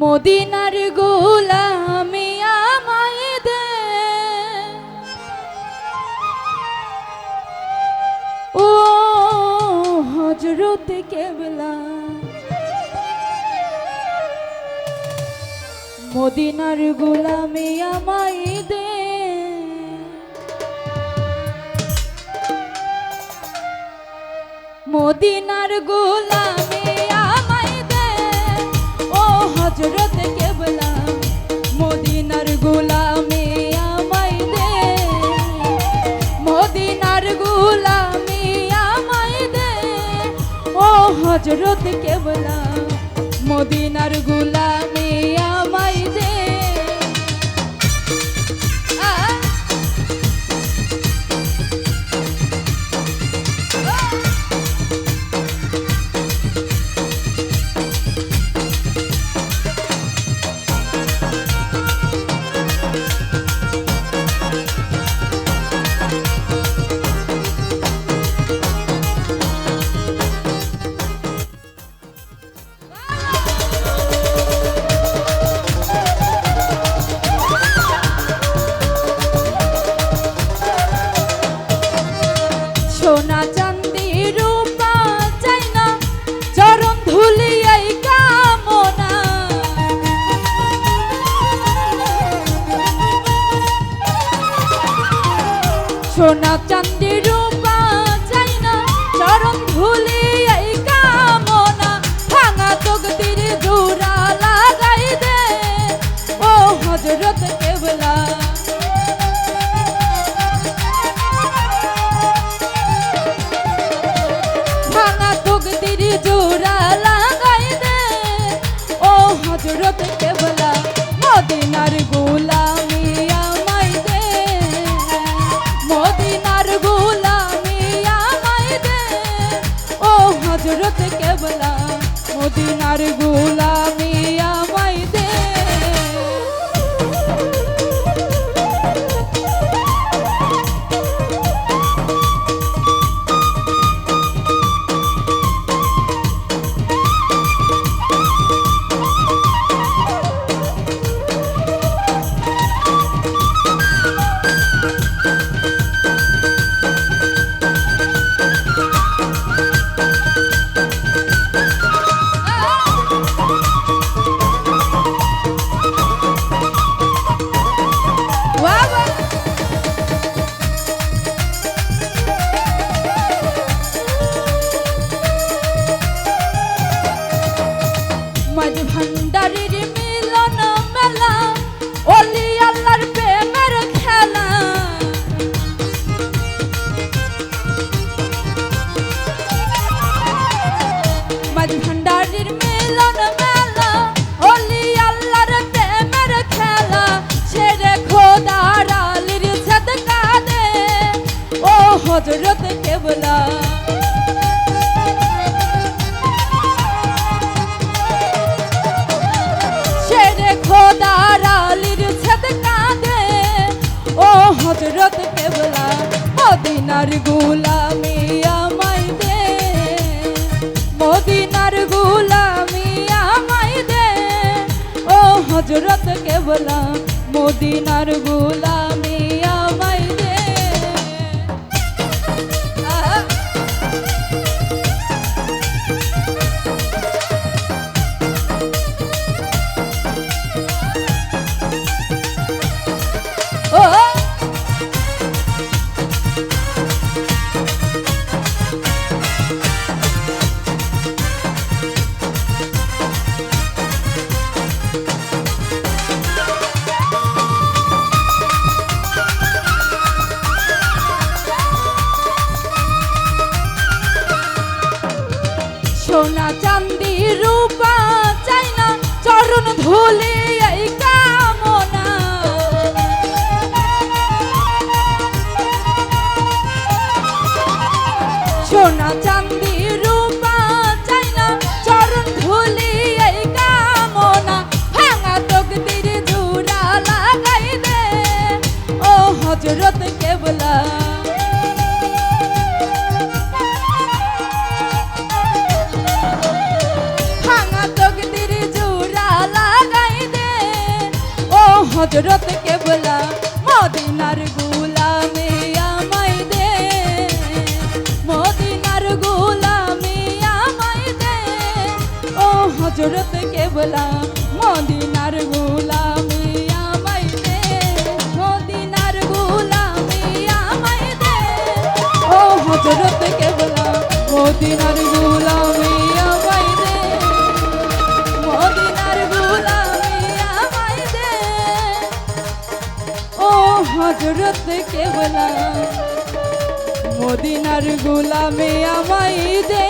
মদিনার গোলামি আমায় দে, ও হযরত কেবলা। মদিনার গোলামি আমায় দে, মদিনার গোলামি আমায় দে, ও হযরত কেবলা। মদিনার গোলামি আমায় দে, মদিনার গোলামি আমায় দে, ও হযরত কেবলা। মদিনার গোলামি আমায় দে। সোনা চাঁদি রূপা চাই না, চরণ ধুলি এই কামনা। সোনা চাঁদি রূপা চাই না, চরণ ধুলি এই কামনা। ভাঙা তকদির জোড়া লাগাই দে, ও হযরত কেবলা। জোড়া লাগাই দে, ও হযরত কেবলা। মদিনার গোলামি আমায় দে, মদিনার গোলামি আমায় দে, ও হযরত কেবলা। মদিনার গোলামি আমায় দে। মাঝ ভান্ডারের মিলন মেলা, ওলি আল্লাহর প্রেমের খেলা। মাঝ ভান্ডারের মিলন মেলা, ওলি আল্লাহর প্রেমের খেলা। ছেড়ে খোদার আলীর সাদকা দে, ও হযরত কেবলা। খোদার আলীর সাদকা দে, ও হযরত কেবলা। মদিনার গোলামি আমায় দে, মদিনার গোলামি আমায় দে, ও হযরত কেবলা। মদিনার গোলামি আমায় দে। সোনা চাঁদি রূপা চাই না, চরণ ধুলি এই কামনা। সোনা চাঁদি রূপা চাই না, চরণ ধুলি এই কামনা। ভাঙা তকদির জোড়া লাগাই দে, ও হযরত কেবলা। ভাঙা তকদির জোড়া লাগা হযরত কেবলা মদিনার গোলামে আমায় দে, মদিনার গোলামে আমায় দে। ও হযরত কেবলা মদিনার গোলামে আমায় দে, মদিনার গোলামে আমায় দে। ও হযরত কেবলা মদিনার গোলামে আমায় দে, মদিনার গোলামে আমায় দে। ও হযরত কেবলা মদিনার গোলামে আমায় দে।